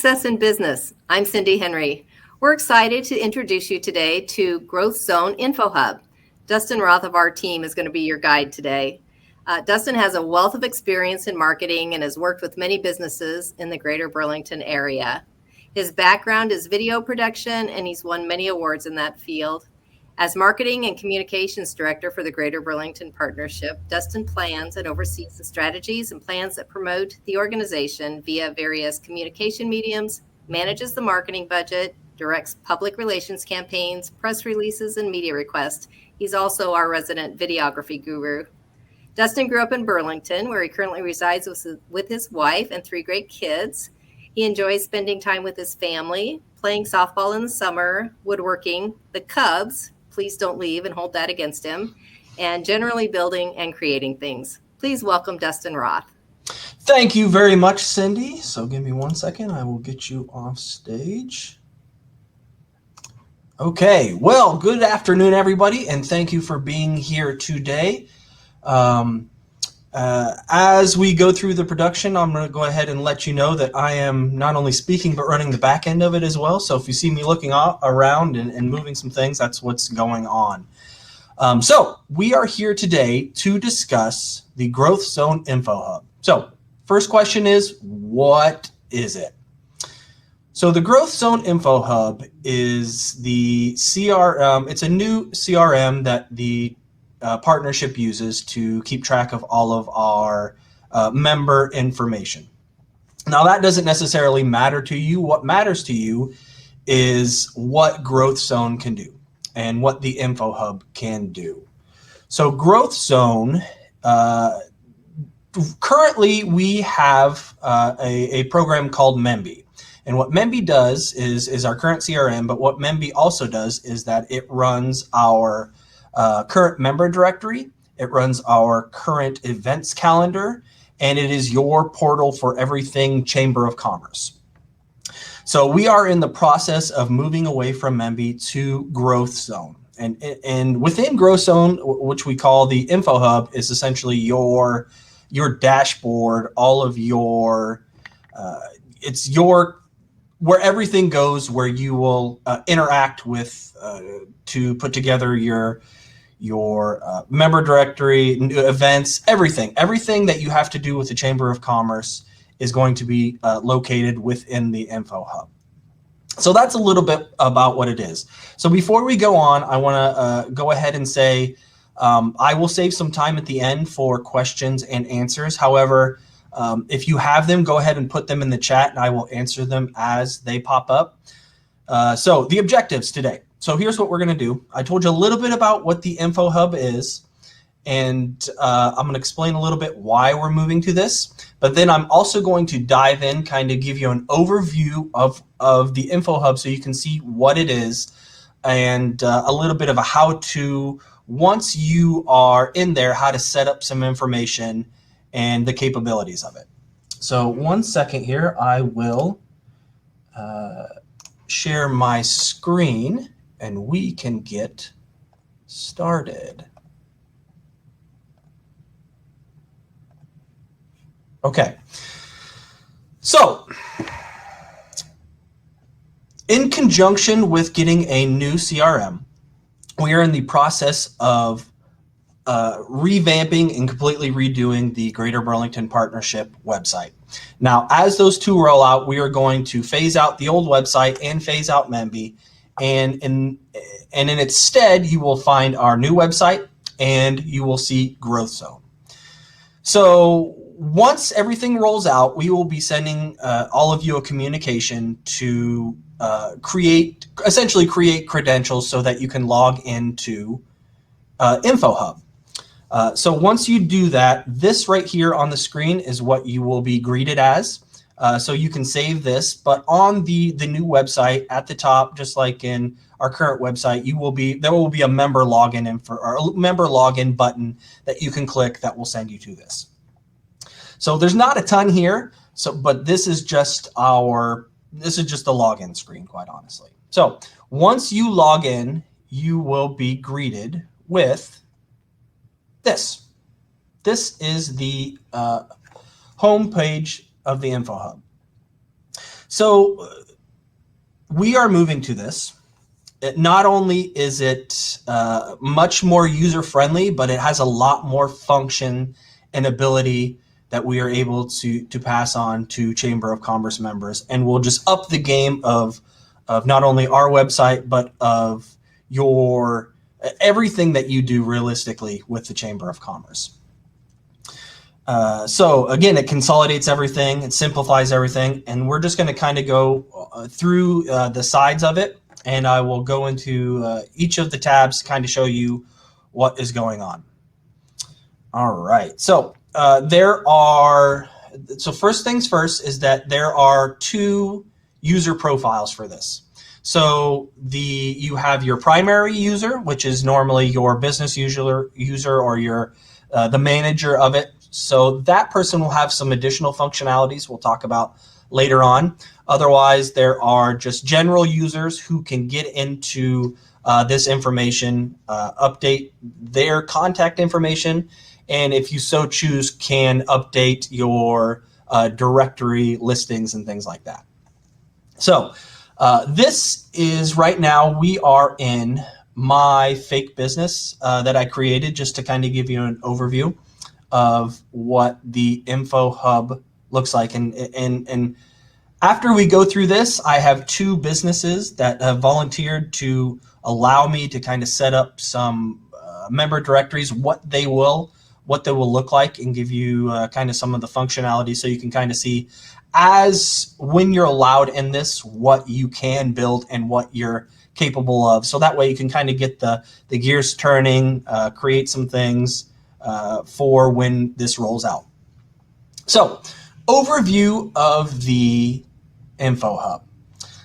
Success in Business. I'm Cindy Henry. We're excited to introduce you today to GrowthZone Info Hub. Dustin Roth of our team is going to be your guide today. Dustin has a wealth of experience in marketing and has worked with many businesses in the greater Burlington area. His background is video production, and he's won many awards in that field. As Marketing and Communications Director for the Greater Burlington Partnership, Dustin plans and oversees the strategies and plans that promote the organization via various communication mediums, manages the marketing budget, directs public relations campaigns, press releases, and media requests. He's also our resident videography guru. Dustin grew up in Burlington, where he currently resides with his wife and 3 great kids. He enjoys spending time with his family, playing softball in the summer, woodworking, the Cubs, please don't leave and hold that against him, and generally building and creating things. Please welcome Dustin Roth. Thank you very much, Cindy. So give me 1 second. I will get you off stage. Okay. Well, good afternoon, everybody, and thank you for being here today. As we go through the production, I'm going to go ahead and let you know that I am not only speaking, but running the back end of it as well. So if you see me looking around and moving some things, that's what's going on. So we are here today to discuss the GrowthZone Info Hub. So first question is, what is it? So the GrowthZone Info Hub is the CRM. It's a new CRM that the partnership uses to keep track of all of our member information. Now, that doesn't necessarily matter to you. What matters to you is what GrowthZone can do and what the Info Hub can do. So GrowthZone, currently we have a program called Memby. And what Memby does is our current CRM, but what Memby also does is that it runs our current member directory, it runs our current events calendar, and it is your portal for everything Chamber of Commerce. So we are in the process of moving away from Memby to GrowthZone. And within GrowthZone, which we call the Info Hub, is essentially your dashboard, all of your, it's your, where everything goes, where you will interact with to put together your member directory, events, everything that you have to do with the Chamber of Commerce is going to be located within the Info Hub. So that's a little bit about what it is. So before we go on, I want to go ahead and say I will save some time at the end for questions and answers. However, if you have them, go ahead and put them in the chat and I will answer them as they pop up. So the objectives today. So here's what we're going to do. I told you a little bit about what the Info Hub is, and I'm going to explain a little bit why we're moving to this. But then I'm also going to dive in, kind of give you an overview of the Info Hub so you can see what it is and a little bit of a how-to, once you are in there, how to set up some information and the capabilities of it. So 1 second here, I will share my screen and we can get started. Okay, so in conjunction with getting a new CRM, we are in the process of revamping and completely redoing the Greater Burlington Partnership website. Now, as those two roll out, we are going to phase out the old website and phase out Memby, and in its stead, you will find our new website and you will see GrowthZone. So once everything rolls out, we will be sending all of you a communication to essentially create credentials so that you can log into Info Hub. So once you do that, this right here on the screen is what you will be greeted as. So you can save this, but on the new website at the top, just like in our current website, there will be a member login or a member login button that you can click that will send you to this. So there's not a ton here. But this is just the login screen, quite honestly. So once you log in, you will be greeted with this. This is the home page of the Info Hub. So we are moving to this. Not only is it much more user-friendly, but it has a lot more function and ability that we are able to pass on to Chamber of Commerce members, and we'll just up the game of not only our website, but of your everything that you do realistically with the Chamber of Commerce. So again, it consolidates everything, it simplifies everything, and we're just going to kind of go through the sides of it, and I will go into each of the tabs to kind of show you what is going on. All right, so so first things first is that there are 2 user profiles for this. So you have your primary user, which is normally your business user or your the manager of it. So that person will have some additional functionalities we'll talk about later on. Otherwise, there are just general users who can get into this information, update their contact information, and if you so choose, can update your directory listings and things like that. So this is right now, we are in my fake business that I created just to kind of give you an overview of what the Info Hub looks like. And after we go through this, I have 2 businesses that have volunteered to allow me to kind of set up some member directories, what they will look like, and give you kind of some of the functionality so you can kind of see as when you're allowed in this, what you can build and what you're capable of. So that way you can kind of get the gears turning, create some things for when this rolls out. So overview of the Info Hub.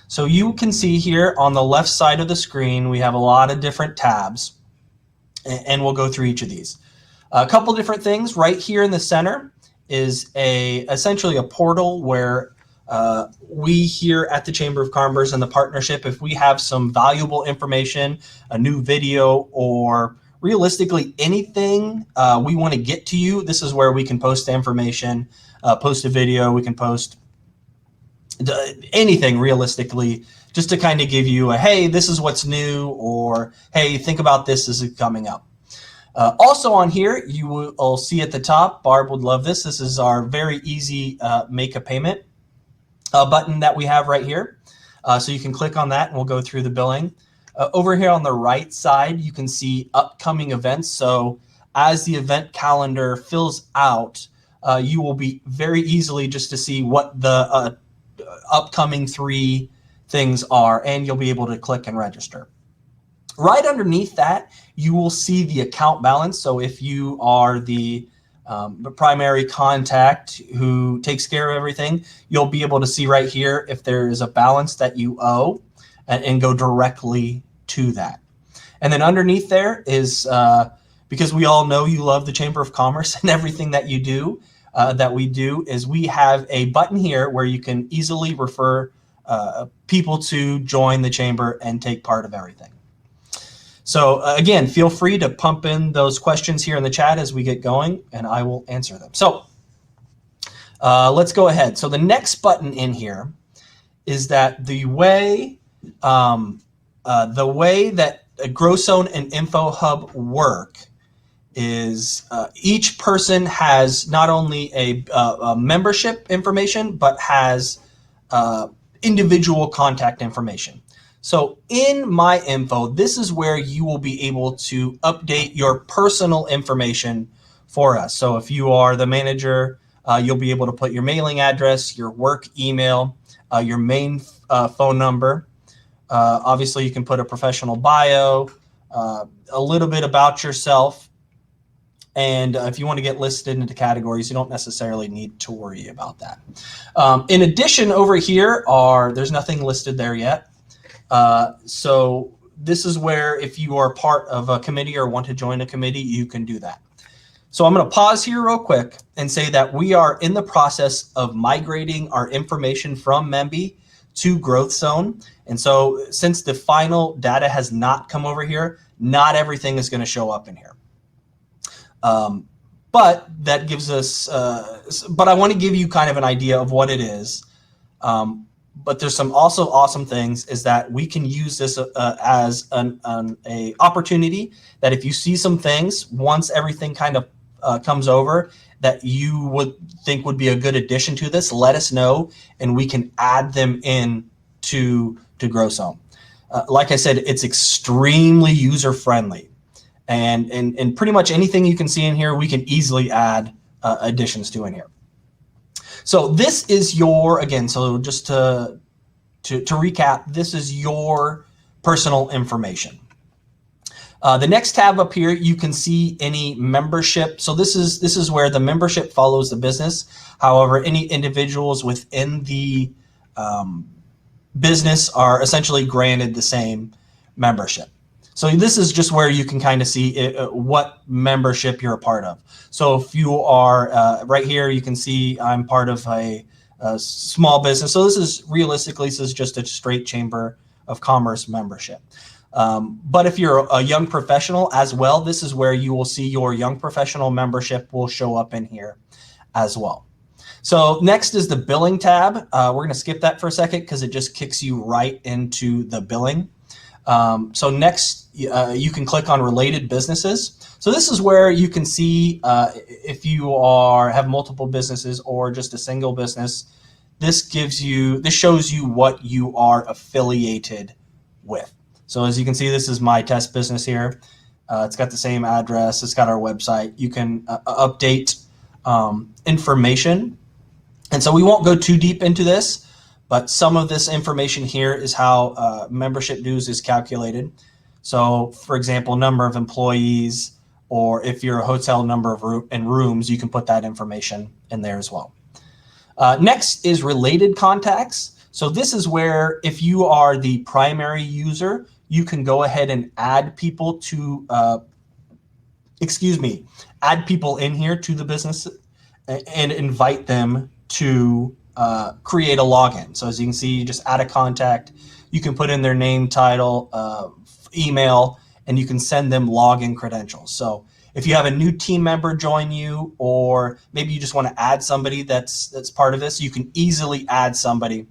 So you can see here on the left side of the screen, we have a lot of different tabs, and we'll go through each of these. A couple different things right here in the center is essentially a portal where we here at the Chamber of Commerce and the partnership, if we have some valuable information, a new video, or realistically anything we want to get to you, this is where we can post the information, post a video, we can post anything realistically, just to kind of give you a, hey, this is what's new, or hey, think about this as it's coming up. Also on here, you will see at the top, Barb would love this. This is our very easy make a payment button that we have right here. So you can click on that and we'll go through the billing. Over here on the right side, you can see upcoming events. So as the event calendar fills out, you will be very easily just to see what the upcoming 3 things are, and you'll be able to click and register. Right underneath that, you will see the account balance. So if you are the primary contact who takes care of everything, you'll be able to see right here if there is a balance that you owe and go directly to that. And then underneath there is, because we all know you love the Chamber of Commerce and everything that you do, that we do, is we have a button here where you can easily refer people to join the Chamber and take part of everything. So again, feel free to pump in those questions here in the chat as we get going, and I will answer them. So let's go ahead. So the next button in here is that the way that GrowthZone and Info Hub work is each person has not only a membership information, but has individual contact information. So in My Info, this is where you will be able to update your personal information for us. So if you are the manager, you'll be able to put your mailing address, your work email, your main phone number. Obviously, you can put a professional bio, a little bit about yourself. And if you want to get listed into categories, you don't necessarily need to worry about that. In addition, over here there's nothing listed there yet. So this is where if you are part of a committee or want to join a committee, you can do that. So I'm going to pause here real quick and say that we are in the process of migrating our information from Memby to GrowthZone. And so since the final data has not come over here, not everything is going to show up in here. But that gives us, but I want to give you kind of an idea of what it is. But there's some also awesome things is that we can use this as a opportunity that if you see some things, once everything kind of comes over, that you would think would be a good addition to this, let us know, and we can add them in to GrowthZone. Like I said, it's extremely user-friendly. And pretty much anything you can see in here, we can easily add additions to in here. So this is your, again, so just to recap, this is your personal information. The next tab up here, you can see any membership. So this is where the membership follows the business. However, any individuals within the business are essentially granted the same membership. So this is just where you can kind of see what membership you're a part of. So if you are right here, you can see I'm part of a small business. So this is realistically, this is just a straight Chamber of Commerce membership. But if you're a young professional as well, this is where you will see your young professional membership will show up in here as well. So next is the billing tab. We're going to skip that for a second because it just kicks you right into the billing. So next, you can click on related businesses. So this is where you can see if you have multiple businesses or just a single business. This shows you what you are affiliated with. So as you can see, this is my test business here. It's got the same address. It's got our website. You can update information. And so we won't go too deep into this, but some of this information here is how membership dues is calculated. So for example, number of employees, or if you're a hotel, number of rooms, you can put that information in there as well. Next is related contacts. So this is where if you are the primary user, you can go ahead and add people to, add people in here to the business and invite them to create a login. So as you can see, you just add a contact. You can put in their name, title, email, and you can send them login credentials. So if you have a new team member join you, or maybe you just want to add somebody that's part of this, you can easily add somebody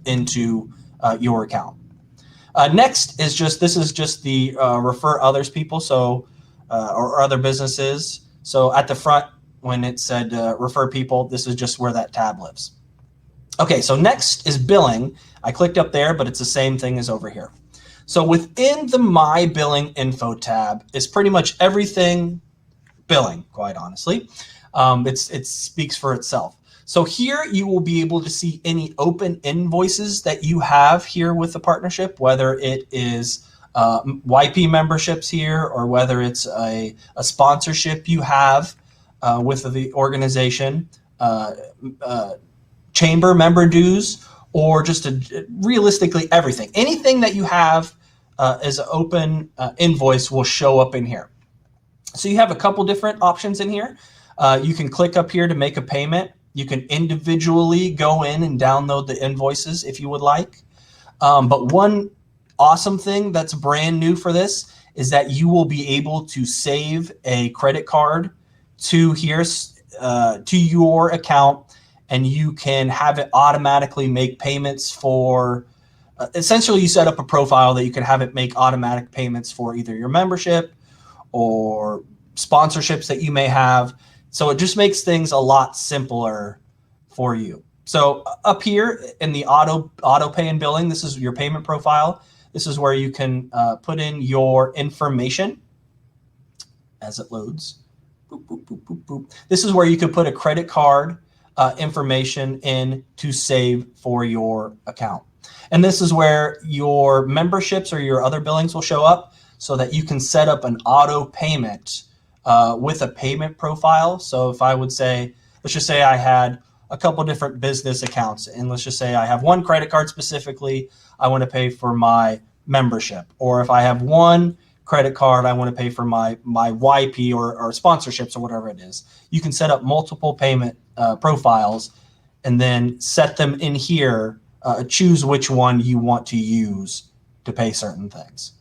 into your account. Next is this is just the refer others people, so or other businesses. So at the front, when it said refer people, this is just where that tab lives. Okay, so next is billing. I clicked up there, but it's the same thing as over here. So within the My Billing Info tab is pretty much everything billing, quite honestly. It speaks for itself. So here you will be able to see any open invoices that you have here with the partnership, whether it is YP memberships here, or whether it's a sponsorship you have with the organization, chamber member dues, or just realistically everything. Anything that you have as an open invoice will show up in here. So you have a couple different options in here. You can click up here to make a payment. You can individually go in and download the invoices if you would like. But one awesome thing that's brand new for this is that you will be able to save a credit card to here to your account, and you can have it automatically make payments for, essentially you set up a profile that you can have it make automatic payments for either your membership or sponsorships that you may have. So it just makes things a lot simpler for you. So up here in the auto pay and billing, this is your payment profile. This is where you can put in your information as it loads. Boop, boop, boop, boop, boop. This is where you could put a credit card information in to save for your account. And this is where your memberships or your other billings will show up, so that you can set up an auto payment with a payment profile. So if I would say, let's just say I had a couple different business accounts, and let's just say I have one credit card specifically I want to pay for my membership, or if I have one credit card I want to pay for my YP or sponsorships or whatever it is. You can set up multiple payment profiles and then set them in here, choose which one you want to use to pay certain things.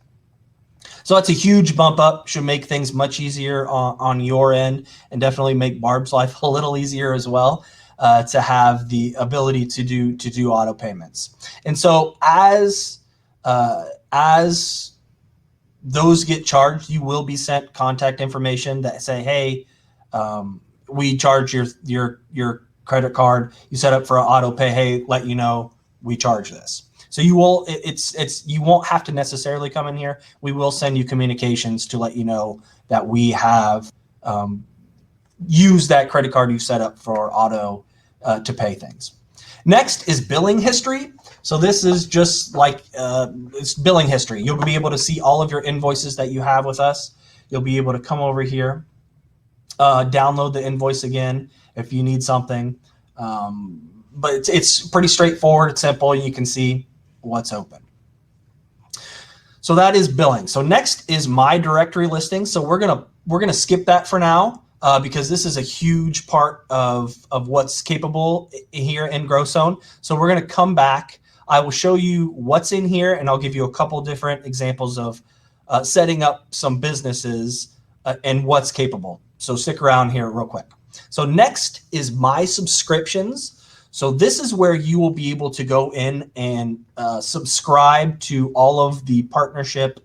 So that's a huge bump up, should make things much easier on your end, and definitely make Barb's life a little easier as well. to have the ability to do auto payments. And so as those get charged, you will be sent contact information that say, hey, we charge your credit card. You set up for an auto pay. Hey, let you know we charge this. So you won't have to necessarily come in here. We will send you communications to let you know that we have used that credit card you set up for auto to pay things. Next is billing history. So this is just like it's billing history. You'll be able to see all of your invoices that you have with us. You'll be able to come over here, download the invoice again if you need something. But it's pretty straightforward. It's simple. You can see what's open. So that is billing. So next is my directory listing. So we're gonna skip that for now because this is a huge part of what's capable here in GrowthZone. So we're gonna come back. I will show you what's in here, and I'll give you a couple different examples of setting up some businesses and what's capable. So stick around here real quick. So next is my subscriptions. So this is where you will be able to go in and subscribe to all of the partnership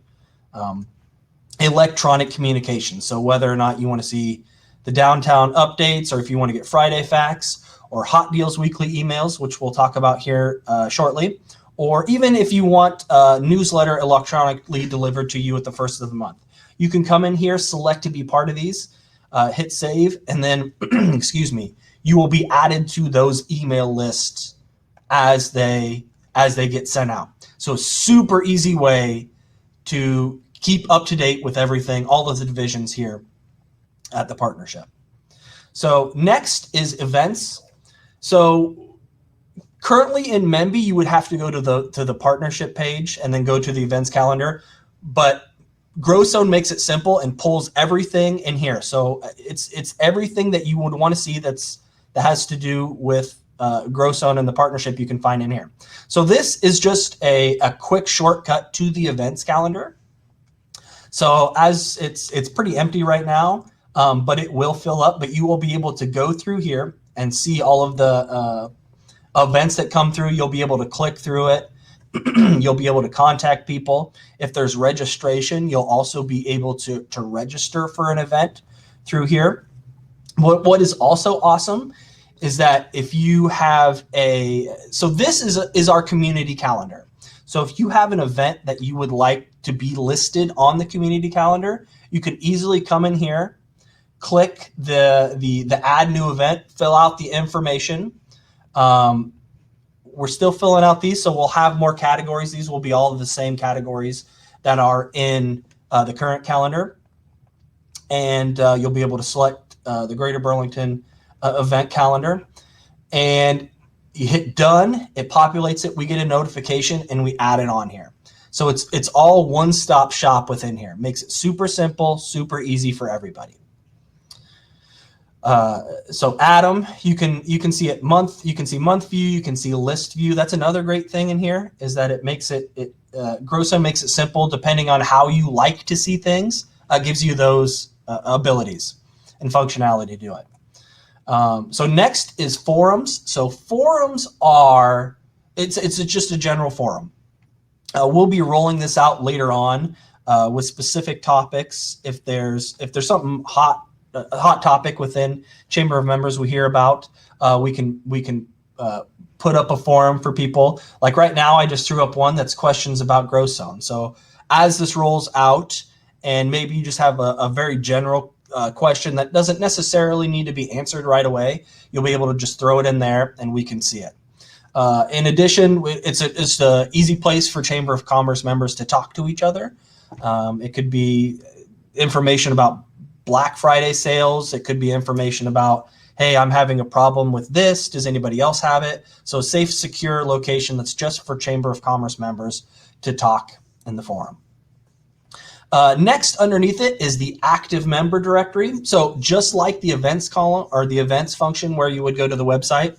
electronic communication. So whether or not you want to see the downtown updates, or if you want to get Friday facts or hot deals weekly emails, which we'll talk about here shortly, or even if you want a newsletter electronically delivered to you at the first of the month, you can come in here, select to be part of these, hit save, and then excuse me, you will be added to those email lists as they get sent out. So super easy way to keep up to date with everything, all of the divisions here at the partnership. So next is events. So currently in Memby, you would have to go to the partnership page and then go to the events calendar, but GrowthZone makes it simple and pulls everything in here. So it's everything that you would want to see that has to do with GrowthZone and the partnership you can find in here. So this is just a quick shortcut to the events calendar. So as it's pretty empty right now, but it will fill up, but you will be able to go through here and see all of the events that come through. You'll be able to click through it. You'll be able to contact people. If there's registration, you'll also be able to register for an event through here. What is also awesome is that if you have so this is our community calendar. So if you have an event that you would like to be listed on the community calendar, you can easily come in here, click the add new event, fill out the information. We're still filling out these, so we'll have more categories. These will be all of the same categories that are in the current calendar. And you'll be able to select the Greater Burlington event calendar. And you hit done, it populates it, we get a notification, and we add it on here. So it's all one-stop shop within here. Makes it super simple, super easy for everybody. So Adam, you can see it month, you can see month view, you can see list view. That's another great thing in here, is that it makes GrowthZone makes it simple depending on how you like to see things. Gives you those abilities and functionality to do it. So next is forums. So forums are it's just a general forum. We'll be rolling this out later on with specific topics. If there's something a hot topic within Chamber of Members we hear about, we can put up a forum for people. Like right now, I just threw up one that's questions about GrowthZone. So as this rolls out, and maybe you just have a very general question that doesn't necessarily need to be answered right away, you'll be able to just throw it in there and we can see it. In addition, it's an easy place for Chamber of Commerce members to talk to each other. It could be information about Black Friday sales. It could be information about, hey, I'm having a problem with this. Does anybody else have it? So a safe, secure location that's just for Chamber of Commerce members to talk in the forum. Next, underneath it is the active member directory. So just like the events column or the events function where you would go to the website,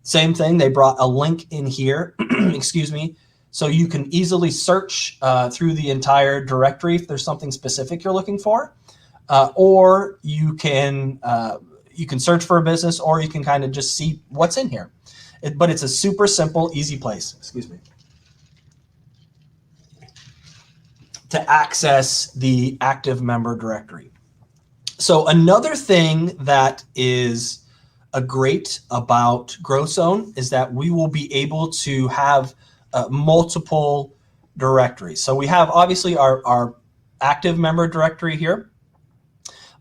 same thing. They brought a link in here, excuse me, so you can easily search through the entire directory if there's something specific you're looking for. Or you can you can search for a business, or you can kind of just see what's in here. But it's a super simple, easy place, to access the active member directory. So another thing that is great about GrowthZone is that we will be able to have multiple directories. So we have obviously our active member directory here,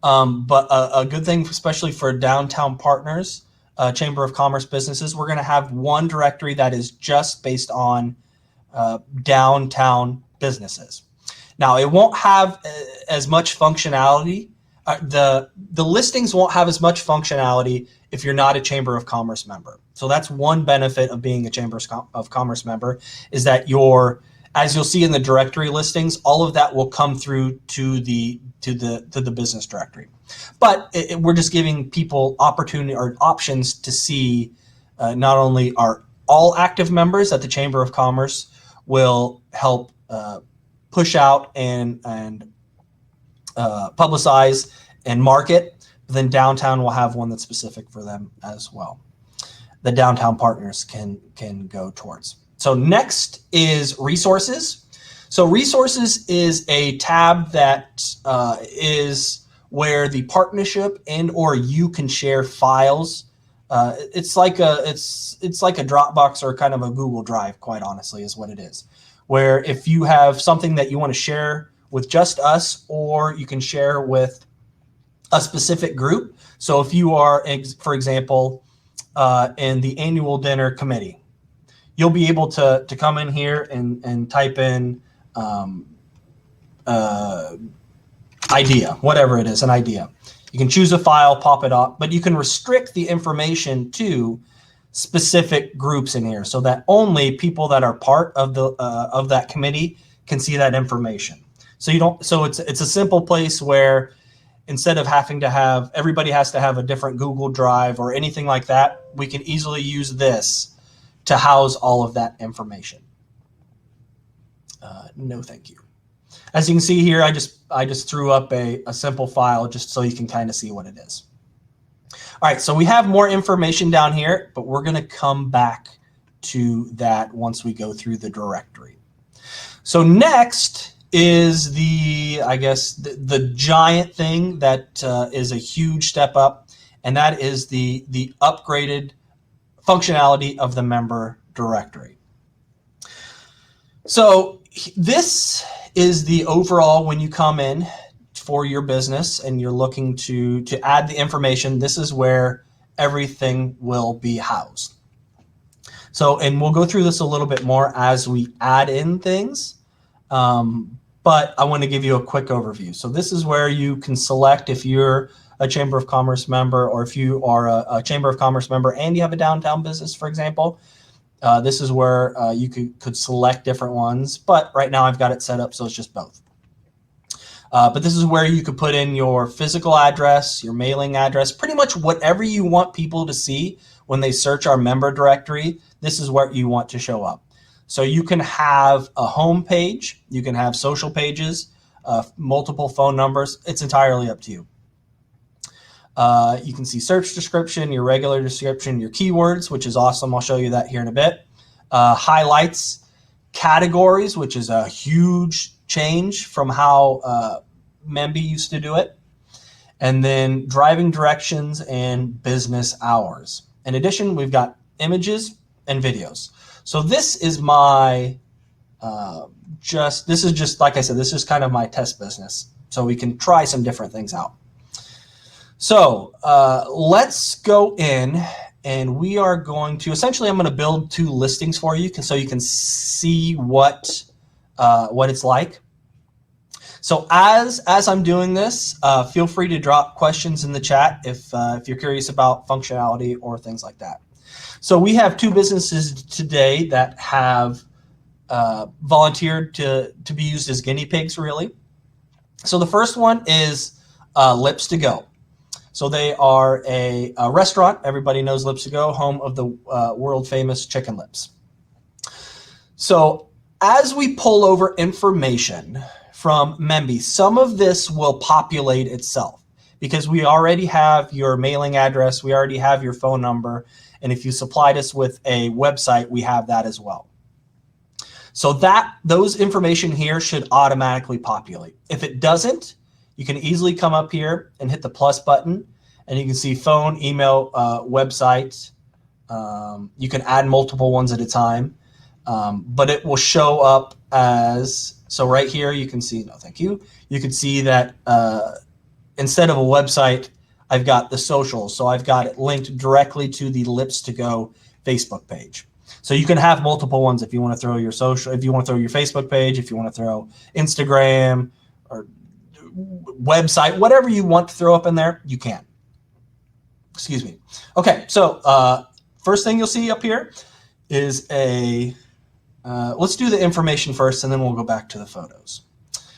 but a good thing, especially for downtown partners, Chamber of Commerce businesses, we're going to have one directory that is just based on downtown businesses. Now, it won't have as much functionality. The listings won't have as much functionality if you're not a Chamber of Commerce member. So that's one benefit of being a Chamber of Commerce member, is that as you'll see in the directory listings, all of that will come through to the business directory. But we're just giving people opportunity or options to see not only are all active members that the Chamber of Commerce will help push out and publicize and market, but then downtown will have one that's specific for them as well. The downtown partners can go towards. So next is resources. So resources is a tab that is where the partnership and or you can share files. It's like a Dropbox or kind of a Google Drive, quite honestly, is what it is. Where if you have something that you want to share with just us, or you can share with a specific group. So if you are, for example, in the annual dinner committee, you'll be able to come in here and type in idea, whatever it is, an idea. You can choose a file, pop it up, but you can restrict the information to specific groups in here, so that only people that are part of that committee can see that information. So it's a simple place where instead of having to have everybody has to have a different Google Drive or anything like that, we can easily use this to house all of that information. No, thank you. As you can see here, I just threw up a simple file just so you can kind of see what it is. All right, so we have more information down here, but we're going to come back to that once we go through the directory. So next is the giant thing that is a huge step up, and that is the upgraded functionality of the member directory. So this is the overall, when you come in for your business and you're looking to add the information, this is where everything will be housed. So, and we'll go through this a little bit more as we add in things, but I want to give you a quick overview. So this is where you can select if you're a Chamber of Commerce member, or if you are a Chamber of Commerce member and you have a downtown business, for example. This is where you could select different ones, but right now I've got it set up so it's just both. But this is where you could put in your physical address, your mailing address, pretty much whatever you want people to see when they search our member directory. This is what you want to show up. So you can have a home page, you can have social pages, multiple phone numbers. It's entirely up to you. You can see search description, your regular description, your keywords, which is awesome. I'll show you that here in a bit. Highlights, categories, which is a huge change from how Memby used to do it. And then driving directions and business hours. In addition, we've got images and videos. So this is my, this is just, like I said, this is kind of my test business. So we can try some different things out. So let's go in, and we are going to, essentially, I'm going to build two listings for you so you can see what it's like. So as I'm doing this, feel free to drop questions in the chat if you're curious about functionality or things like that. So we have two businesses today that have volunteered to be used as guinea pigs, really. So the first one is Lips to Go. So they are a restaurant. Everybody knows Lips to Go, home of the world famous chicken lips. So as we pull over information from Memby, some of this will populate itself because we already have your mailing address, we already have your phone number, and if you supplied us with a website, we have that as well. So those information here should automatically populate. If it doesn't, you can easily come up here and hit the plus button, and you can see phone, email, website. You can add multiple ones at a time, but it will show up as, so right here you can see, no thank you, you can see that instead of a website, I've got the socials. So I've got it linked directly to the Lips to Go Facebook page. So you can have multiple ones if you want to throw your social, if you want to throw your Facebook page, if you want to throw Instagram or website, whatever you want to throw up in there, you can. Excuse me. Okay, so first thing you'll see up here is let's do the information first, and then we'll go back to the photos.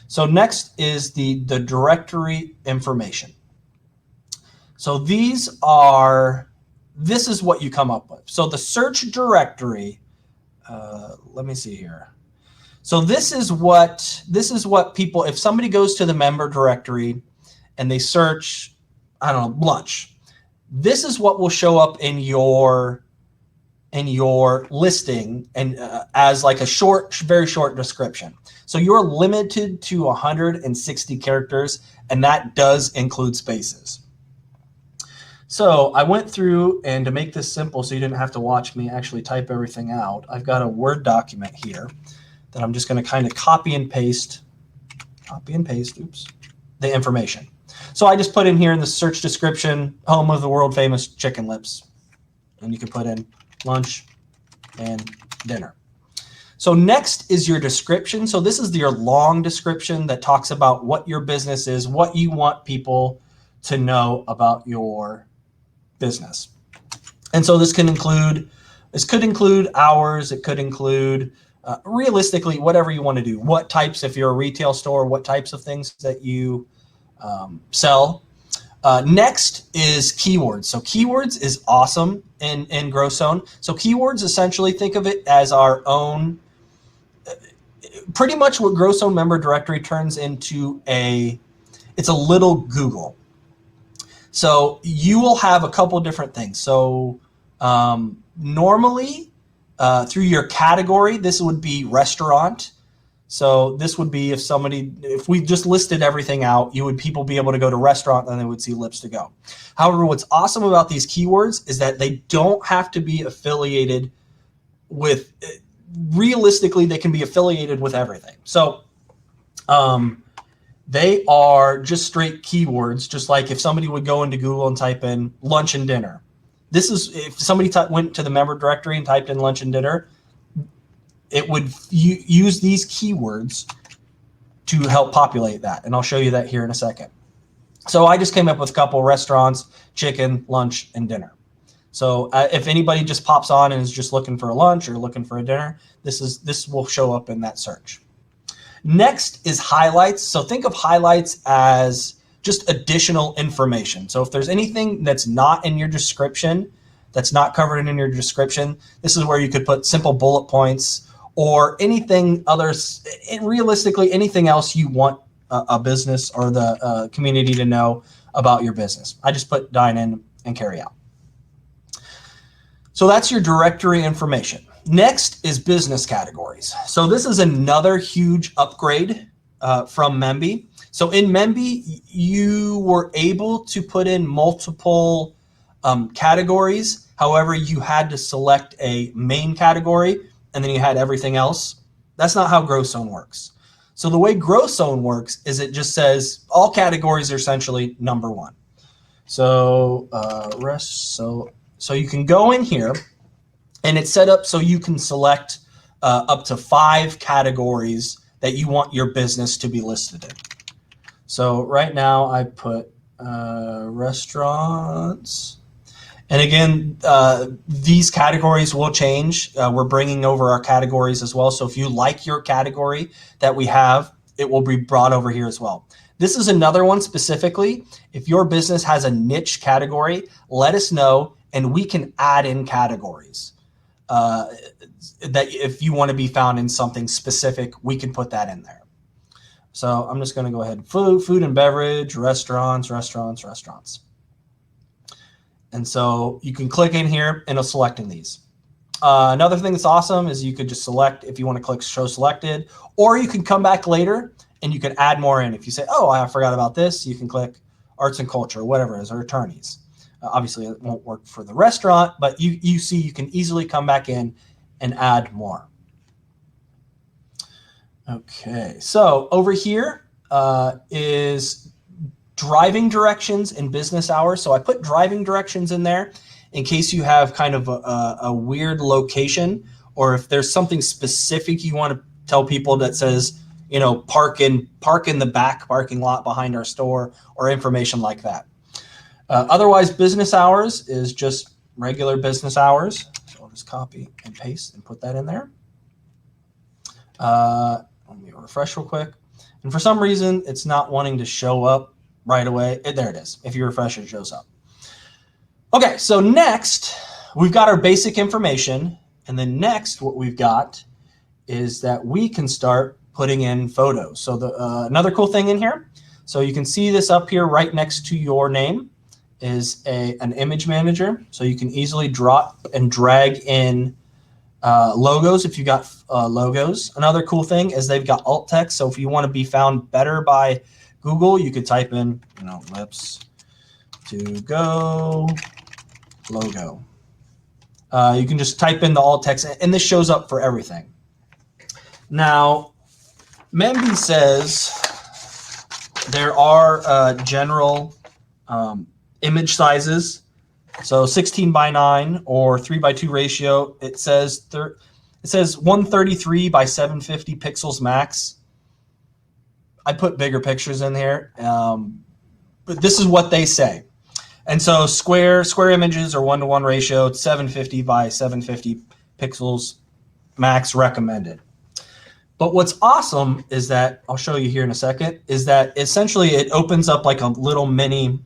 So next is the directory information. So this is what you come up with. So the search directory, let me see here. So this is what people, if somebody goes to the member directory and they search, I don't know, lunch, this is what will show up in your listing and as like a short, very short description. So you're limited to 160 characters, and that does include spaces. So I went through, and to make this simple so you didn't have to watch me actually type everything out, I've got a Word document here that I'm just going to kind of copy and paste, oops, the information. So I just put in here in the search description, home of the world famous chicken lips. And you can put in lunch and dinner. So next is your description. So this is your long description that talks about what your business is, what you want people to know about your business. And so this could include hours, it could include realistically whatever you want to do. What types, if you're a retail store, what types of things that you sell. Next is keywords. So keywords is awesome in GrowthZone. So keywords, essentially think of it as our own, pretty much what GrowthZone member directory turns into it's a little Google. So you will have a couple different things. So normally through your category, this would be restaurant. So this would be if we just listed everything out, people be able to go to restaurant and they would see Lips to Go. However, what's awesome about these keywords is that they don't have to be affiliated with, realistically, they can be affiliated with everything. So they are just straight keywords, just like if somebody would go into Google and type in lunch and dinner. This is, if somebody went to the member directory and typed in lunch and dinner, it would use these keywords to help populate that. And I'll show you that here in a second. So I just came up with a couple restaurants, chicken, lunch, and dinner. So if anybody just pops on and is just looking for a lunch or looking for a dinner, this will show up in that search. Next is highlights. So think of highlights as just additional information. So if there's anything that's not in your description, that's not covered in your description, this is where you could put simple bullet points or anything others, realistically, anything else you want a business or the community to know about your business. I just put dine in and carry out. So that's your directory information. Next is business categories. So this is another huge upgrade from Memby. So in Memby, you were able to put in multiple categories. However, you had to select a main category and then you had everything else. That's not how GrowthZone works. So the way GrowthZone works is it just says all categories are essentially number one. So so you can go in here and it's set up so you can select up to 5 categories that you want your business to be listed in. So right now I put restaurants. And again, these categories will change. We're bringing over our categories as well. So if you like your category that we have, it will be brought over here as well. This is another one specifically. If your business has a niche category, let us know and we can add in categories. That if you want to be found in something specific, we can put that in there. So I'm just going to go ahead. Food and beverage, restaurants. And so you can click in here and it'll selecting these. Another thing that's awesome is you could just select if you want to click show selected, or you can come back later and you can add more in. If you say, oh, I forgot about this, you can click arts and culture, whatever it is, or attorneys. Obviously, it won't work for the restaurant, but you see you can easily come back in and add more. Okay, so over here is driving directions and business hours. So I put driving directions in there in case you have kind of a weird location, or if there's something specific you want to tell people that says, you know, park in the back parking lot behind our store, or information like that. Otherwise, business hours is just regular business hours. So I'll just copy and paste and put that in there. Let me refresh real quick. And for some reason, it's not wanting to show up right away. There it is. If you refresh, it shows up. Okay, so next, we've got our basic information. And then next, what we've got is that we can start putting in photos. So another cool thing in here, so you can see this up here right next to your name is an image manager. So you can easily drop and drag in logos if you got logos. Another cool thing is they've got alt text. So if you want to be found better by Google, you could type in, you know, lips to go logo. You can just type in the alt text, and this shows up for everything. Now, Memby says there are general image sizes. So 16:9 or 3:2 ratio. It says 133 by 750 pixels max. I put bigger pictures in here, but this is what they say. And so square images are 1:1 ratio. It's 750 by 750 pixels max recommended. But what's awesome is that, I'll show you here in a second, is that essentially it opens up like a little mini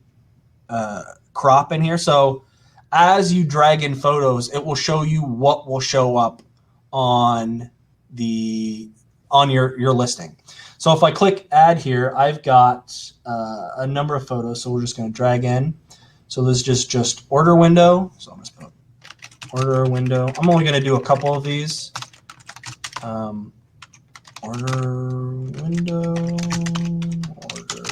crop in here. So as you drag in photos, it will show you what will show up on your listing. So if I click add here, I've got a number of photos. So we're just going to drag in. So this is just order window. So I'm just put order window. I'm only going to do a couple of these. Order window, order.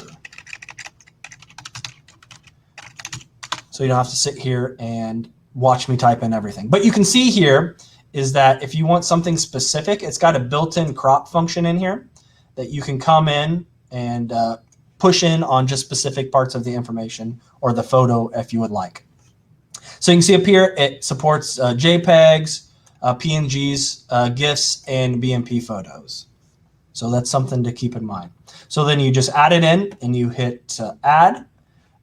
So you don't have to sit here and watch me type in everything. But you can see here is that if you want something specific, it's got a built-in crop function in here that you can come in and push in on just specific parts of the information or the photo if you would like. So you can see up here, it supports JPEGs, PNGs, GIFs, and BMP photos. So that's something to keep in mind. So then you just add it in and you hit add.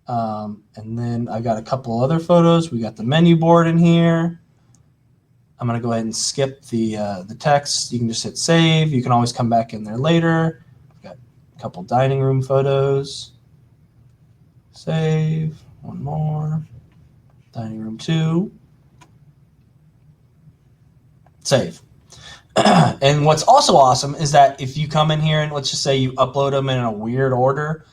And then I got a couple other photos. We got the menu board in here. I'm going to go ahead and skip the text. You can just hit save. You can always come back in there later. We've got a couple dining room photos. Save. One more. Dining room 2. Save. And what's also awesome is that if you come in here and let's just say you upload them in a weird order,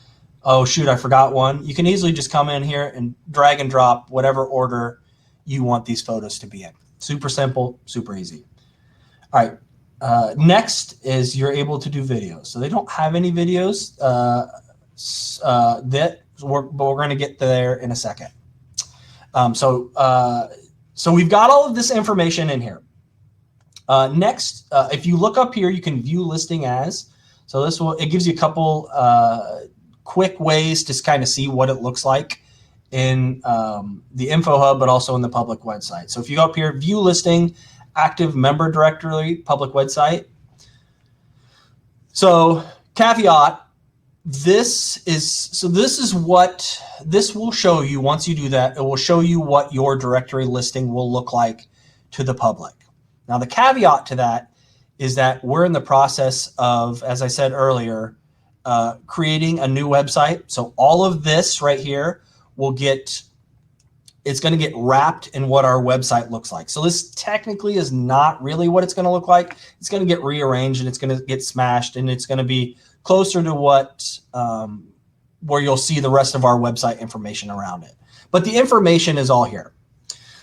oh shoot, I forgot one, you can easily just come in here and drag and drop whatever order you want these photos to be in. Super simple, super easy. All right, next is you're able to do videos. So they don't have any videos, but we're going to get there in a second. So we've got all of this information in here. Next, if you look up here, you can view listing as. So it gives you a couple quick ways to kind of see what it looks like in the info hub, but also in the public website. So if you go up here, view listing, active member directory, public website. So caveat, this will show you once you do that, it will show you what your directory listing will look like to the public. Now, the caveat to that is that we're in the process of, as I said earlier, creating a new website. So all of this right here will get it's going to get wrapped in what our website looks like. So this technically is not really what it's going to look like. It's going to get rearranged and it's going to get smashed, and it's going to be closer to what where you'll see the rest of our website information around it. But the information is all here.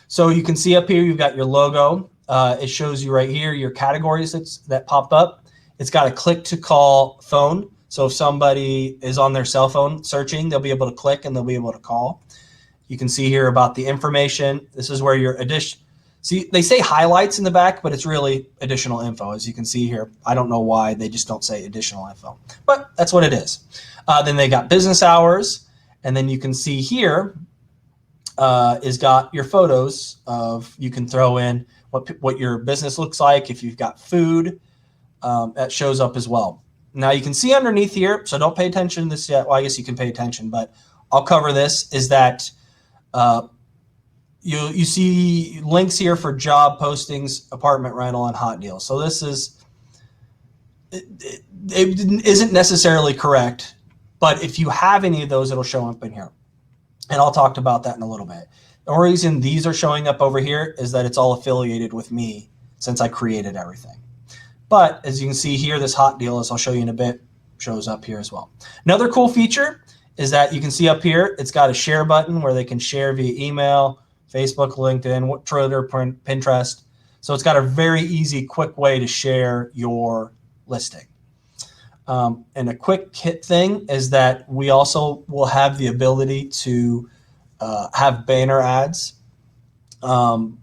So you can see up here, you've got your logo. It shows you right here your categories that pop up. It's got a click to call phone. So if somebody is on their cell phone searching, they'll be able to click and they'll be able to call. You can see here about the information. This is where your see, they say highlights in the back, but it's really additional info, as you can see here. I don't know why they just don't say additional info, but that's what it is. Then they got business hours, and then you can see here is got your photos of, you can throw in what your business looks like. If you've got food, that shows up as well. Now you can see underneath here, so don't pay attention to this yet. Well, I guess you can pay attention, but I'll cover this, is that you see links here for job postings, apartment rental, and hot deals. So this is, it isn't necessarily correct, but if you have any of those, it'll show up in here. And I'll talk about that in a little bit. The reason these are showing up over here is that it's all affiliated with me since I created everything. But as you can see here, this hot deal, as I'll show you in a bit, shows up here as well. Another cool feature is that you can see up here, it's got a share button where they can share via email, Facebook, LinkedIn, Twitter, Pinterest. So it's got a very easy, quick way to share your listing. And a quick hit thing is that we also will have the ability to have banner ads on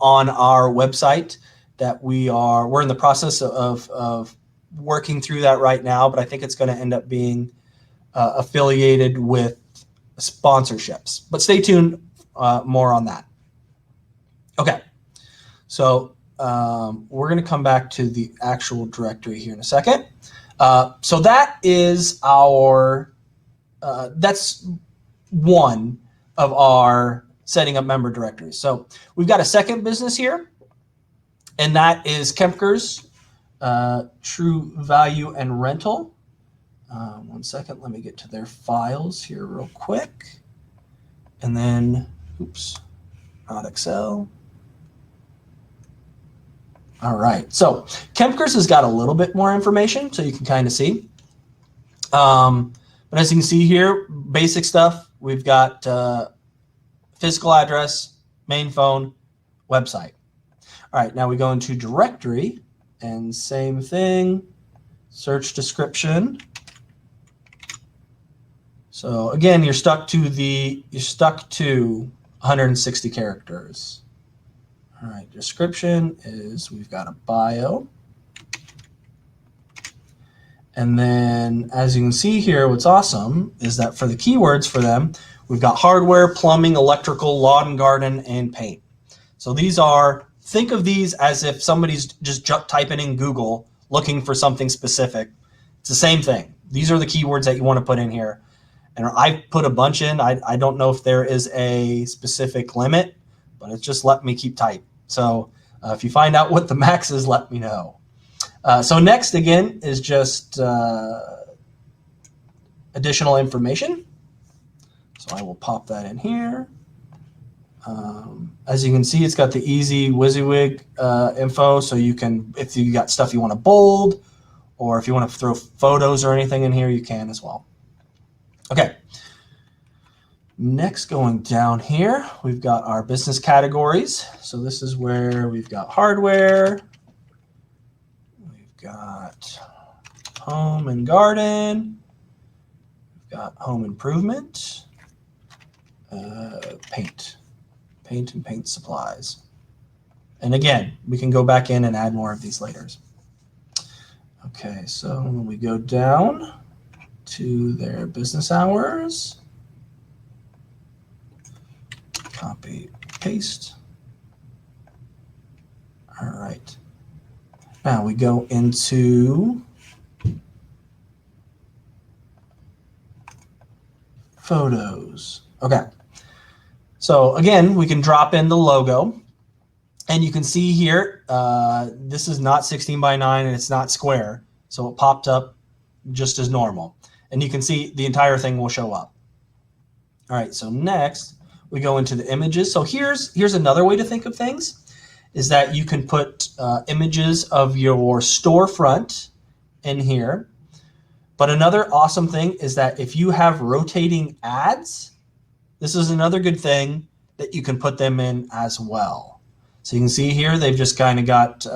our website that we're in the process of working through that right now, but I think it's going to end up being affiliated with sponsorships. But stay tuned, more on that. Okay, so we're going to come back to the actual directory here in a second. So that is our, that's one of our setting up member directories. So we've got a second business here, and that is Kempker's True Value and Rental. 1 second, let me get to their files here real quick. And then, oops, not Excel. All right, so Kempker's has got a little bit more information, so you can kind of see. But as you can see here, basic stuff, we've got physical address, main phone, website. All right, now we go into directory, and same thing, search description. So again, you're stuck to 160 characters. All right, description is, we've got a bio. And then as you can see here, what's awesome is that for the keywords for them, we've got hardware, plumbing, electrical, lawn and garden, and paint. So these are, think of these as if somebody's just typing in Google looking for something specific. It's the same thing. These are the keywords that you want to put in here. And I put a bunch in. I don't know if there is a specific limit, but it's just let me keep type. So if you find out what the max is, let me know. So next, again, is just additional information. So I will pop that in here. As you can see, it's got the easy WYSIWYG info. So you can, if you got stuff you want to bold, or if you want to throw photos or anything in here, you can as well. Okay, next, going down here, we've got our business categories. So this is where we've got hardware, we've got home and garden, we've got home improvement, paint and paint supplies. And again, we can go back in and add more of these later. Okay, so when we go down to their business hours, copy, paste. All right. Now we go into photos. Okay. So again, we can drop in the logo, and you can see here, this is not 16 by 9 and it's not square. So it popped up just as normal. And you can see the entire thing will show up. All right, so next we go into the images. So here's another way to think of things, is that you can put images of your storefront in here. But another awesome thing is that if you have rotating ads, this is another good thing that you can put them in as well. So you can see here, they've just kind of got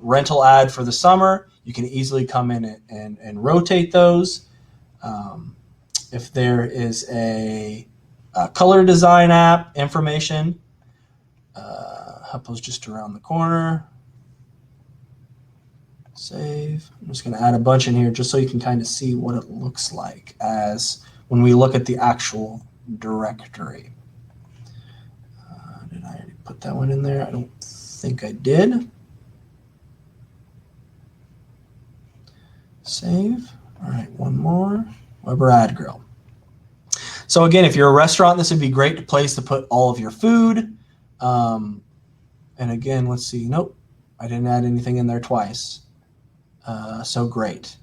rental ad for the summer. You can easily come in and rotate those. If there is a color design app information, Huppo's just around the corner. Save. I'm just going to add a bunch in here just so you can kind of see what it looks like as when we look at the actual directory. Did I already put that one in there? I don't think I did. Save. All right, one more. Weber Ad Grill. So again, if you're a restaurant, this would be a great place to put all of your food. And again, let's see. Nope, I didn't add anything in there twice. So great.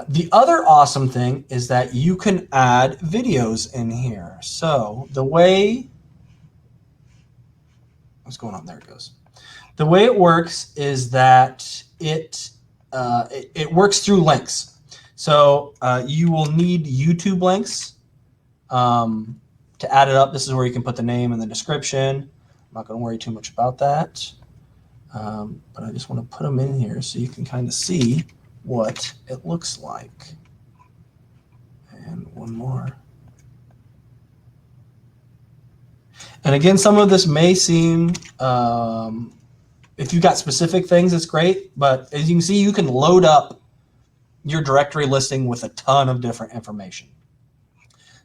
The other awesome thing is that you can add videos in here. So the way, what's going on? There it goes. The way it works is that it works through links. So you will need YouTube links to add it up. This is where you can put the name and the description. I'm not going to worry too much about that. But I just want to put them in here so you can kind of see what it looks like. And one more. And again, some of this may seem, if you've got specific things, it's great. But as you can see, you can load up your directory listing with a ton of different information.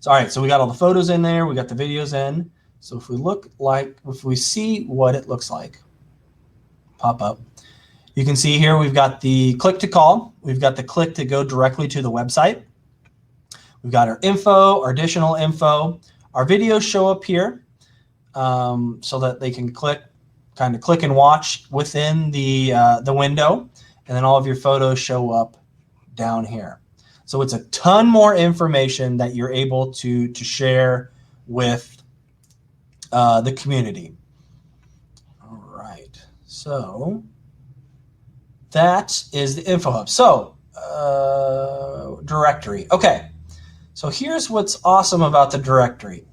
So, all right, so we got all the photos in there. We got the videos in. So if we see what it looks like, pop up. You can see here we've got the click to call. We've got the click to go directly to the website. We've got our info, our additional info. Our videos show up here so that they can click and watch within the window, and then all of your photos show up down here. So it's a ton more information that you're able to share with the community. All right. So that is the info hub. So directory. Okay. So here's what's awesome about the directory.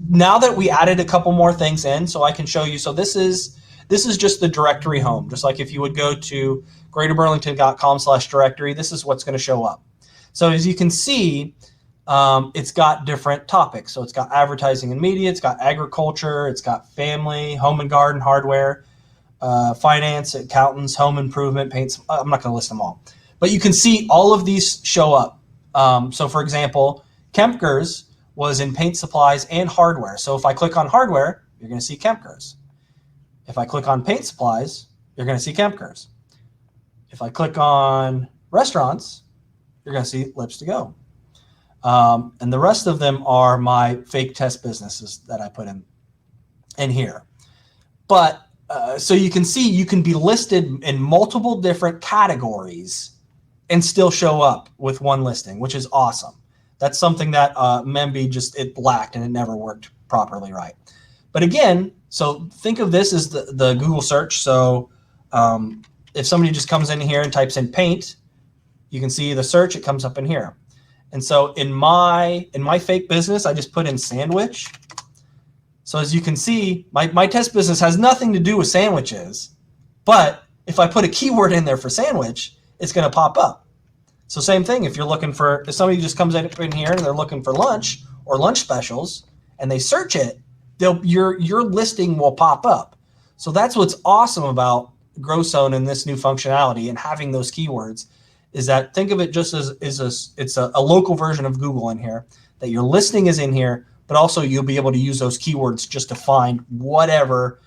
Now that we added a couple more things in, so I can show you. So this is just the directory home. Just like if you would go to greaterburlington.com/directory, this is what's going to show up. So as you can see, it's got different topics. So it's got advertising and media, it's got agriculture, it's got family, home and garden, hardware, finance, accountants, home improvement, paints. I'm not going to list them all. But you can see all of these show up. So for example, Kempker's was in paint supplies and hardware. So if I click on hardware, you're going to see Kempker's. If I click on paint supplies, you're going to see Kempker's. If I click on restaurants, you're going to see Lips to Go. And the rest of them are my fake test businesses that I put in here. But so you can see you can be listed in multiple different categories and still show up with one listing, which is awesome. That's something that Memby it lacked and it never worked properly right. But again, so think of this as the Google search. So if somebody just comes in here and types in paint, you can see the search, it comes up in here. And so in my fake business, I just put in sandwich. So as you can see, my test business has nothing to do with sandwiches, but if I put a keyword in there for sandwich, it's going to pop up. So same thing, if somebody just comes in here and they're looking for lunch or lunch specials and they search it, your listing will pop up. So that's what's awesome about GrowthZone and this new functionality and having those keywords, is that think of it just as it's a local version of Google in here, that your listing is in here, but also you'll be able to use those keywords just to find whatever.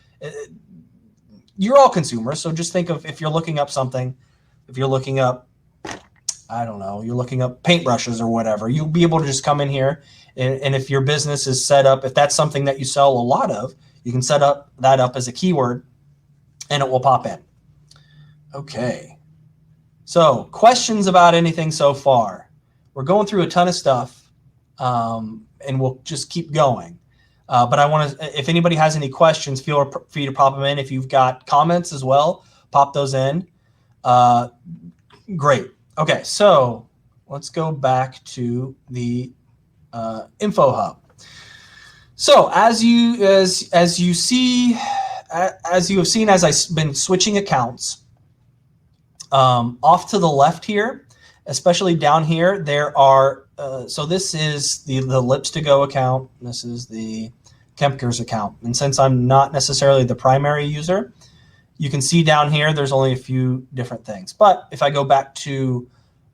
You're all consumers, so just think of if you're looking up something, if you're looking up, I don't know, you're looking up paintbrushes or whatever, you'll be able to just come in here, and if your business is set up, if that's something that you sell a lot of, you can set that up as a keyword, and it will pop in. Okay. So questions about anything so far? We're going through a ton of stuff, and we'll just keep going. But I want to, if anybody has any questions, feel free to pop them in. If you've got comments as well, pop those in. Great. Okay, so let's go back to the info hub. So as you have seen, as I've been switching accounts, off to the left here, especially down here, there are. So this is the Lips to Go account. This is the Kempkers account. And since I'm not necessarily the primary user, you can see down here there's only a few different things. But if I go back to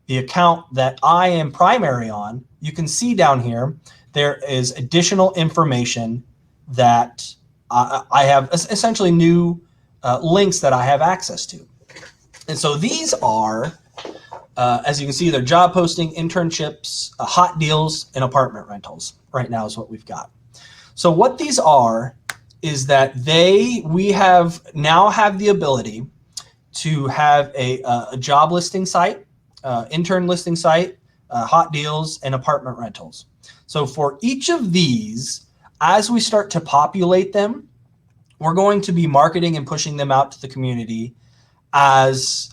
the account that I am primary on, you can see down here there is additional information that I have, essentially new links that I have access to. And so these are, as you can see, they're job posting, internships, hot deals, and apartment rentals. Right now is what we've got. So what these are is that we now have the ability to have a job listing site, intern listing site, hot deals, and apartment rentals. So for each of these, as we start to populate them, we're going to be marketing and pushing them out to the community as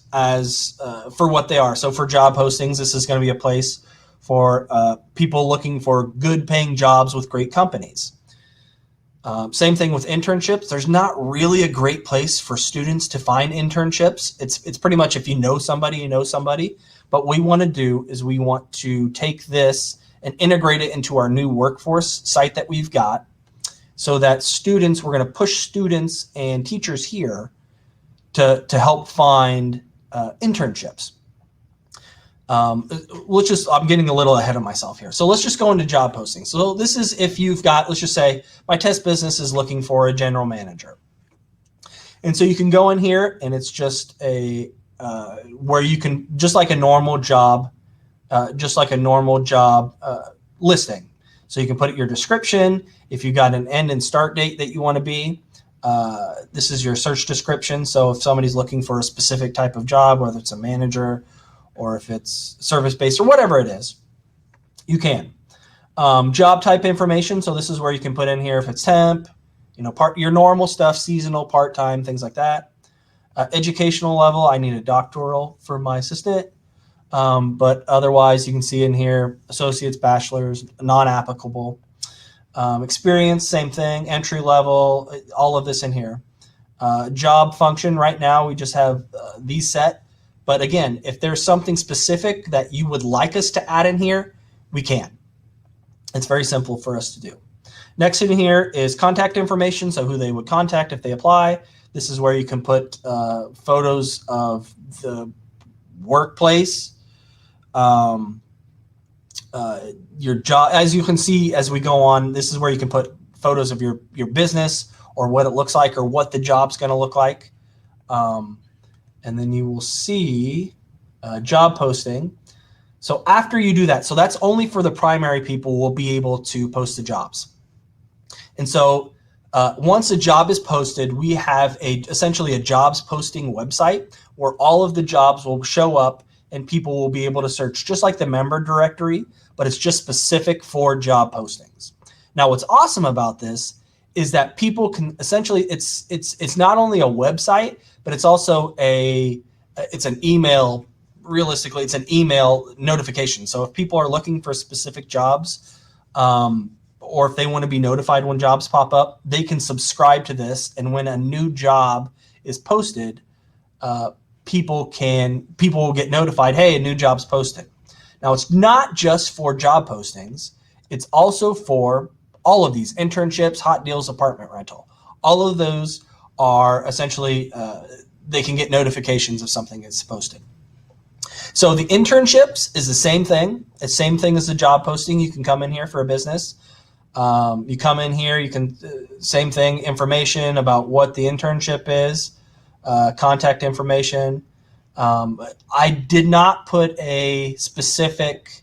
for what they are. So for job postings, this is going to be a place for people looking for good paying jobs with great companies. Same thing with internships. There's not really a great place for students to find internships. It's pretty much if you know somebody, you know somebody. But what we want to do is we want to take this and integrate it into our new workforce site that we've got, so that we're going to push students and teachers here to help find internships. I'm getting a little ahead of myself here. So let's just go into job postings. So this is if you've got, let's just say my test business is looking for a general manager. And so you can go in here and it's just where you can, just like a normal job listing. So you can put your description, if you got an end and start date that you want to be. This is your search description. So if somebody's looking for a specific type of job, whether it's a manager or if it's service-based or whatever it is, you can. Job type information. So this is where you can put in here if it's temp, your normal stuff, seasonal, part-time, things like that. Educational level, I need a doctoral for my assistant. But otherwise, you can see in here, associates, bachelor's, non-applicable. Experience, same thing, entry level, all of this in here. Job function, right now we just have these set. But again, if there's something specific that you would like us to add in here, we can. It's very simple for us to do. Next in here is contact information, so who they would contact if they apply. This is where you can put photos of the workplace, your job. As you can see as we go on, this is where you can put photos of your business or what it looks like or what the job's going to look like. And then you will see job posting. So after you do that, so that's only for the primary people will be able to post the jobs. And so once a job is posted, we have essentially a jobs posting website where all of the jobs will show up and people will be able to search, just like the member directory, but it's just specific for job postings. Now, what's awesome about this is that people can essentially, it's not only a website, but it's also it's an email. Realistically, it's an email notification. So if people are looking for specific jobs, or if they want to be notified when jobs pop up, they can subscribe to this. And when a new job is posted, people will get notified, hey, a new job's posted. Now, it's not just for job postings. It's also for all of these internships, hot deals, apartment rental. All of those are essentially, they can get notifications if something is posted. So the internships is the same thing. It's the same thing as the job posting. You can come in here for a business. You come in here, you can, same thing, information about what the internship is, contact information. I did not put a specific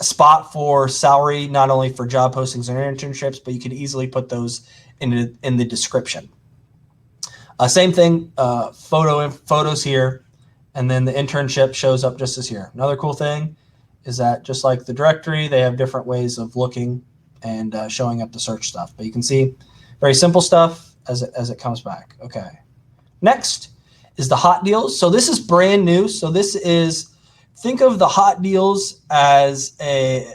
spot for salary, not only for job postings and internships, but you could easily put those in the description. Same thing, photos here, and then the internship shows up just as here. Another cool thing is that just like the directory, they have different ways of looking and showing up the search stuff. But you can see very simple stuff as it comes back. Okay. Next is the hot deals. So this is brand new. So this is, think of the hot deals as a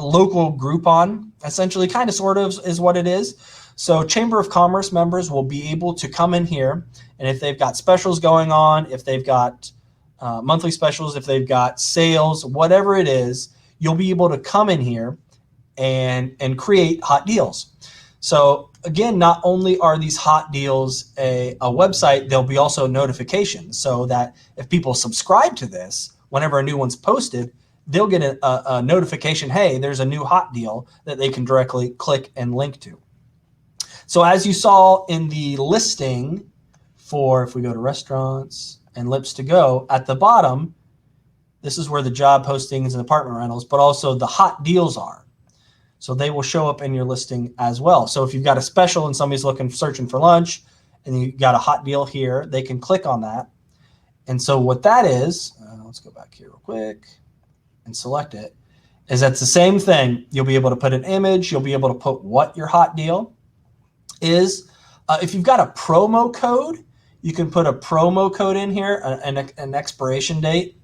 local Groupon, essentially, kind of sort of is what it is. So Chamber of Commerce members will be able to come in here, and if they've got specials going on, if they've got monthly specials, if they've got sales, whatever it is, you'll be able to come in here and create hot deals. So again, not only are these hot deals a website, there'll be also notifications, so that if people subscribe to this, whenever a new one's posted, they'll get a notification, hey, there's a new hot deal that they can directly click and link to. So as you saw in the listing for, if we go to restaurants and Lips to Go, at the bottom, this is where the job postings and apartment rentals, but also the hot deals are. So they will show up in your listing as well. So if you've got a special and somebody's searching for lunch and you got a hot deal here, they can click on that. And so what that is, let's go back here real quick and select it, is that's the same thing. You'll be able to put an image. You'll be able to put what your hot deal is. If you've got a promo code, you can put a promo code in here, an expiration date.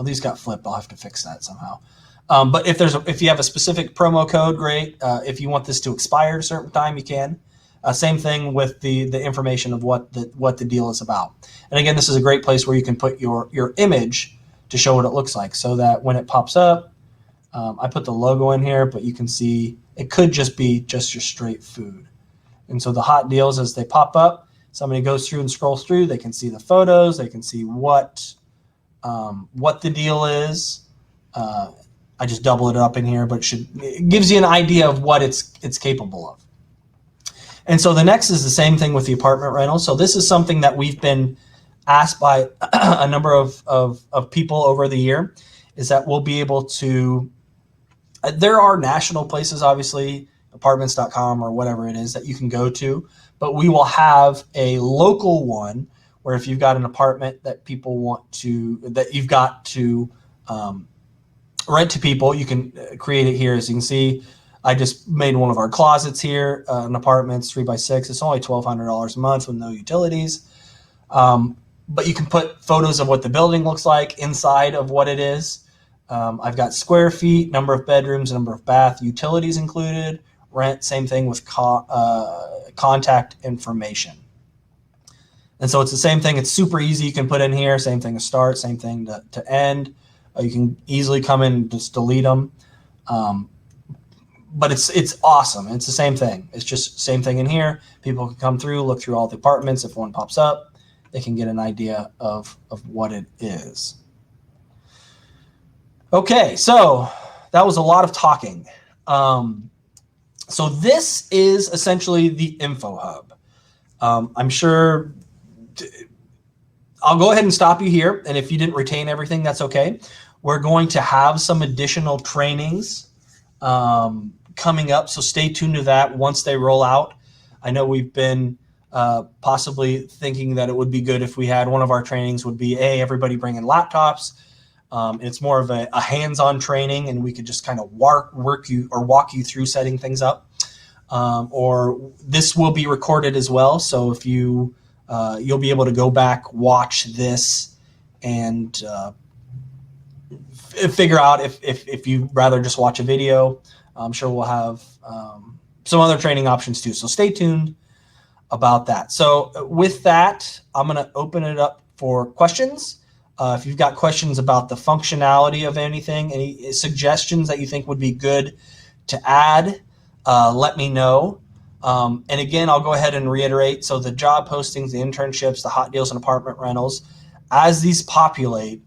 These got flipped. I'll have to fix that somehow. But if you have a specific promo code, great. If you want this to expire at a certain time, you can. Same thing with the information of what the deal is about. And again, this is a great place where you can put your image to show what it looks like, so that when it pops up, I put the logo in here, but you can see it could just be just your straight food. And so the hot deals, as they pop up, somebody goes through and scrolls through, they can see the photos, they can see what the deal is. I just double it up in here, but it gives you an idea of what it's capable of. And so the next is the same thing with the apartment rental. So this is something that we've been asked by a number of people over the year, is that we'll be able to, there are national places, obviously, apartments.com or whatever it is that you can go to, but we will have a local one where if you've got an apartment that you've got to rent to people, you can create it here. As you can see, I just made one of our closets here, an apartment's 3x6. It's only $1,200 a month with no utilities. But you can put photos of what the building looks like inside of what it is. I've got square feet, number of bedrooms, number of bath, utilities included, rent, same thing with contact information. And so it's the same thing. It's super easy. You can put in here, same thing to start, same thing to end. You can easily come in and just delete them. But it's awesome. It's the same thing. It's just same thing in here. People can come through, look through all the apartments. If one pops up, they can get an idea of what it is. Okay, so that was a lot of talking. So this is essentially the Info Hub. I'm sure I'll go ahead and stop you here. And if you didn't retain everything, that's okay. We're going to have some additional trainings coming up. So stay tuned to that once they roll out. I know we've been possibly thinking that it would be good if we had one of our trainings would be, hey, everybody bring in laptops. It's more of a hands-on training, and we could just kind of walk you through setting things up. Or this will be recorded as well. So if you'll be able to go back, watch this, and figure out if you'd rather just watch a video. I'm sure we'll have some other training options too. So stay tuned about that. So with that, I'm going to open it up for questions. If you've got questions about the functionality of anything, any suggestions that you think would be good to add, let me know. And again, I'll go ahead and reiterate. So the job postings, the internships, the hot deals and apartment rentals, as these populate,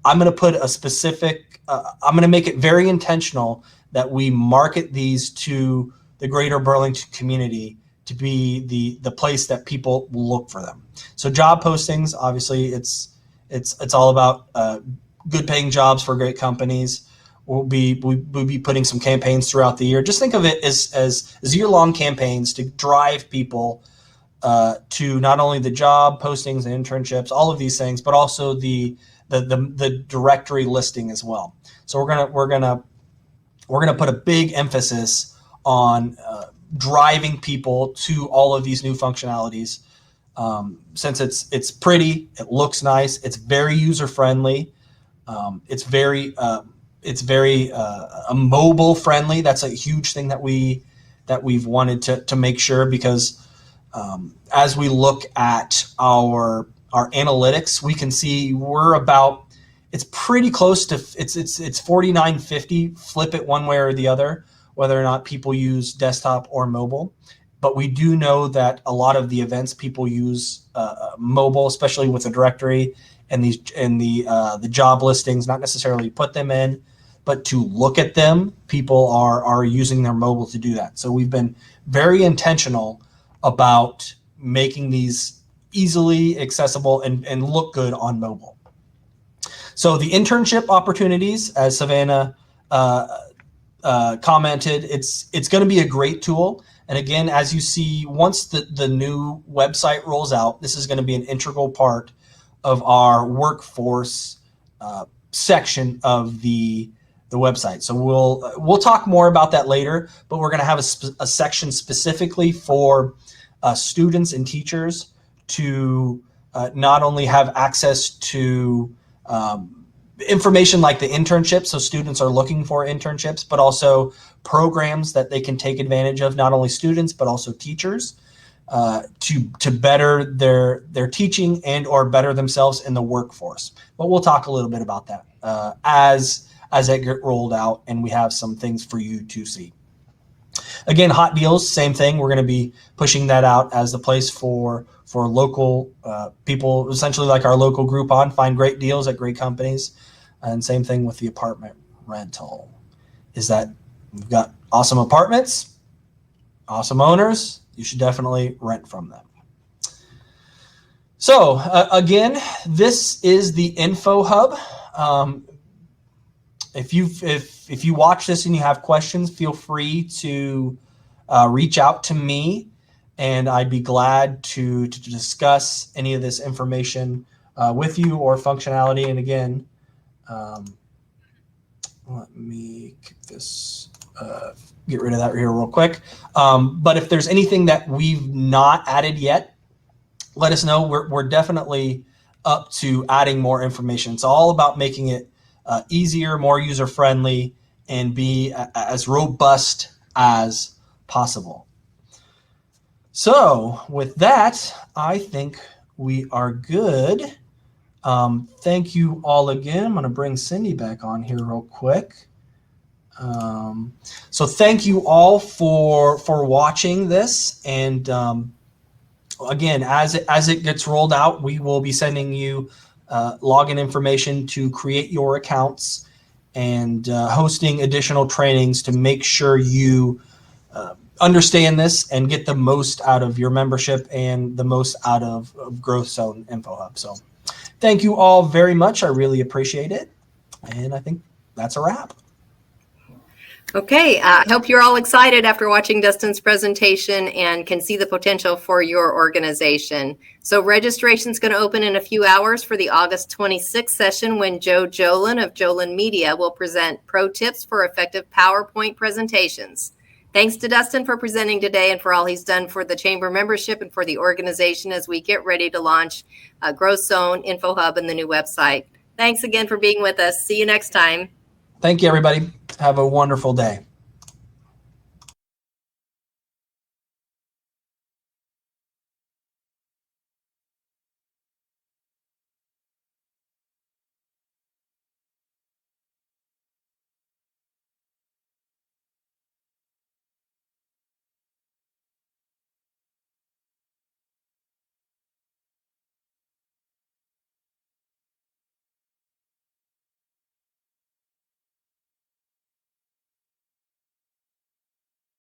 I'm going to put a specific, I'm going to make it very intentional that we market these to the greater Burlington community to be the place that people will look for them. So job postings, obviously it's all about good paying jobs for great companies. We'll be putting some campaigns throughout the year. Just think of it as year-long campaigns to drive people to not only the job postings and internships, all of these things, but also the directory listing as well. So we're gonna we're going to put a big emphasis on driving people to all of these new functionalities. Since it's pretty, it looks nice, it's very user friendly, it's very mobile friendly. That's a huge thing that we've wanted to make sure, because as we look at our analytics, we can see it's pretty close to it's 49-50, flip it one way or the other, whether or not people use desktop or mobile. But we do know that a lot of the events people use mobile, especially with the directory and the job listings, not necessarily put them in, but to look at them. People are using their mobile to do that. So we've been very intentional about making these easily accessible and look good on mobile. So the internship opportunities, as Savannah commented, it's going to be a great tool. And again, as you see, once the new website rolls out, this is going to be an integral part of our workforce section of the website. So we'll talk more about that later, but we're going to have a section specifically for students and teachers to not only have access to information like the internship, so students are looking for internships, but also programs that they can take advantage of, not only students but also teachers, to better their teaching and or better themselves in the workforce. But we'll talk a little bit about that as it get rolled out, and we have some things for you to see. Again, hot deals, same thing. We're going to be pushing that out as the place for local people, essentially like our local Groupon, find great deals at great companies. And same thing with the apartment rental, is that we've got awesome apartments, awesome owners. You should definitely rent from them. So again, this is the Info Hub. If you watch this and you have questions, feel free to reach out to me, and I'd be glad to discuss any of this information with you or functionality. And again, let me kick this, get rid of that here real quick. But if there's anything that we've not added yet, let us know. We're definitely up to adding more information. It's all about making it easier, more user-friendly, and be as robust as possible. So with that, I think we are good. Thank you all again. I'm going to bring Cindy back on here real quick. So thank you all for watching this. And again, as it gets rolled out, we will be sending you login information to create your accounts and hosting additional trainings to make sure you understand this and get the most out of your membership and the most out of GrowthZone Info Hub. So thank you all very much. I really appreciate it. And I think that's a wrap. Okay, I hope you're all excited after watching Dustin's presentation and can see the potential for your organization. So registration is going to open in a few hours for the August 26th session, when Joe Jolin of Jolin Media will present pro tips for effective PowerPoint presentations. Thanks to Dustin for presenting today and for all he's done for the chamber membership and for the organization as we get ready to launch GrowthZone, Info Hub, and the new website. Thanks again for being with us. See you next time. Thank you, everybody. Have a wonderful day.